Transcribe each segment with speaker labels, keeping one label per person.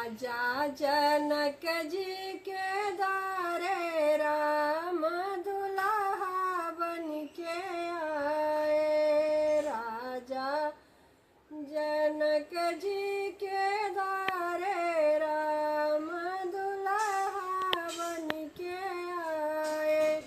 Speaker 1: राजा जनक जी के दारे राम दुल्हा बन के आए। राजा जनक जी के दारे राम दुल्हा बन के आए।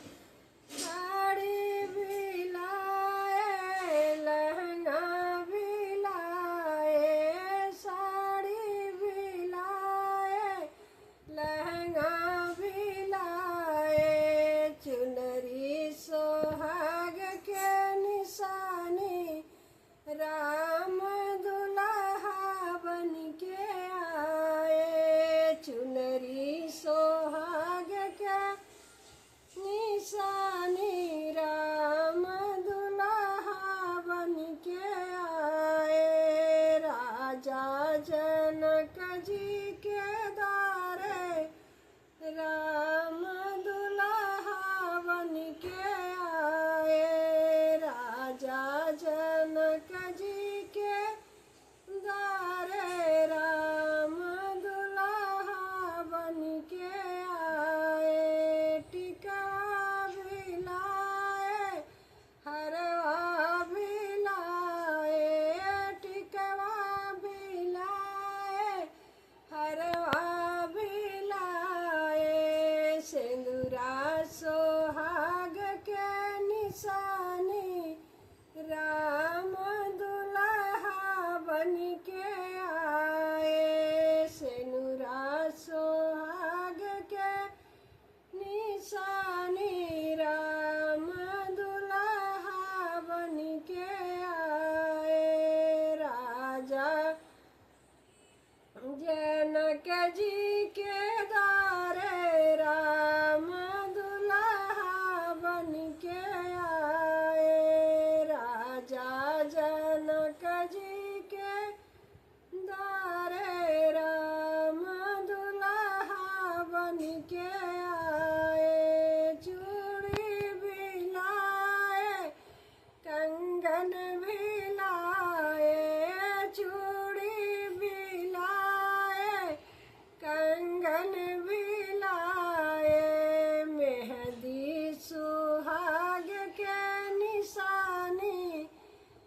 Speaker 1: साड़ी भी लाए, लहंगा भी लाए, साड़ी भी लाए, लहंगा भी लाए। चुनरी सोहाग के निशानी राम दुल्हा बन के आए। चुनरी सोहाग के निशानी राम दुल्हा बन के आए। राजा जनक जी के दारे राम दुल्हा बन के आए। राजा जनक जी के दारे राम दुल्हा बन के आए। टिका भी लाए, हरवा भी लाए, टिकवा भी लाए, हरवा भी लाए। सिंदूरा सोहाग के निशानी राम दुल्हा बन के आए। सिंदूरा सोहाग के निशानी राम दुल्हा बन के आए। राजा जनक जी के दारे राम दुल्हा बन के आए। राजा जनक जी के दारे राम दुल्हा बन के आए। चूड़ी भी लाए, कंगन भी लाए, चूड़ी भी लाए, कंगन भी लाए। मेहंदी सुहाग के निशानी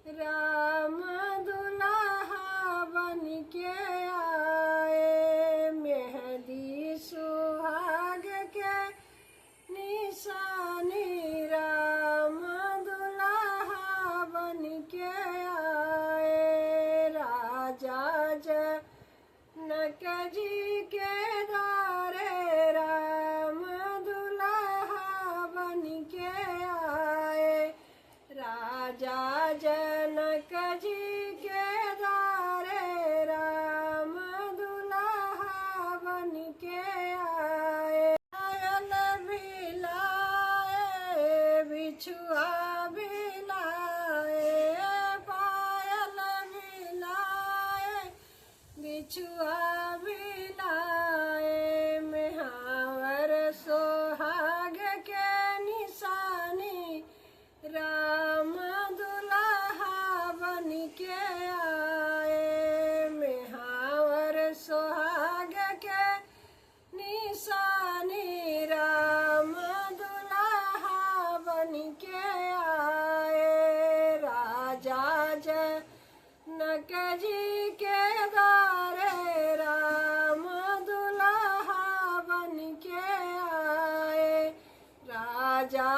Speaker 1: राम दुल्हा बन के आए। मेहंदी सुहाग के निशानी राम दुल्हा बन के आए। राजा जनक जी के दारे राम दुल्हा बन के आए। राजा जनक जी के दारे राम दुल्हा बन के आए। पायल भी लाए, बिछुआ भी लाए, पायल भी लाए, बिछुआ भी लाए। मेहावर सोहाग के निशानी राम दुल्हा बन के आए। मेहावर सोहाग के निशानी राम दुल्हा बन के आए। राजा जनक जी के दारे राम दुल्हा बन के आए। राजा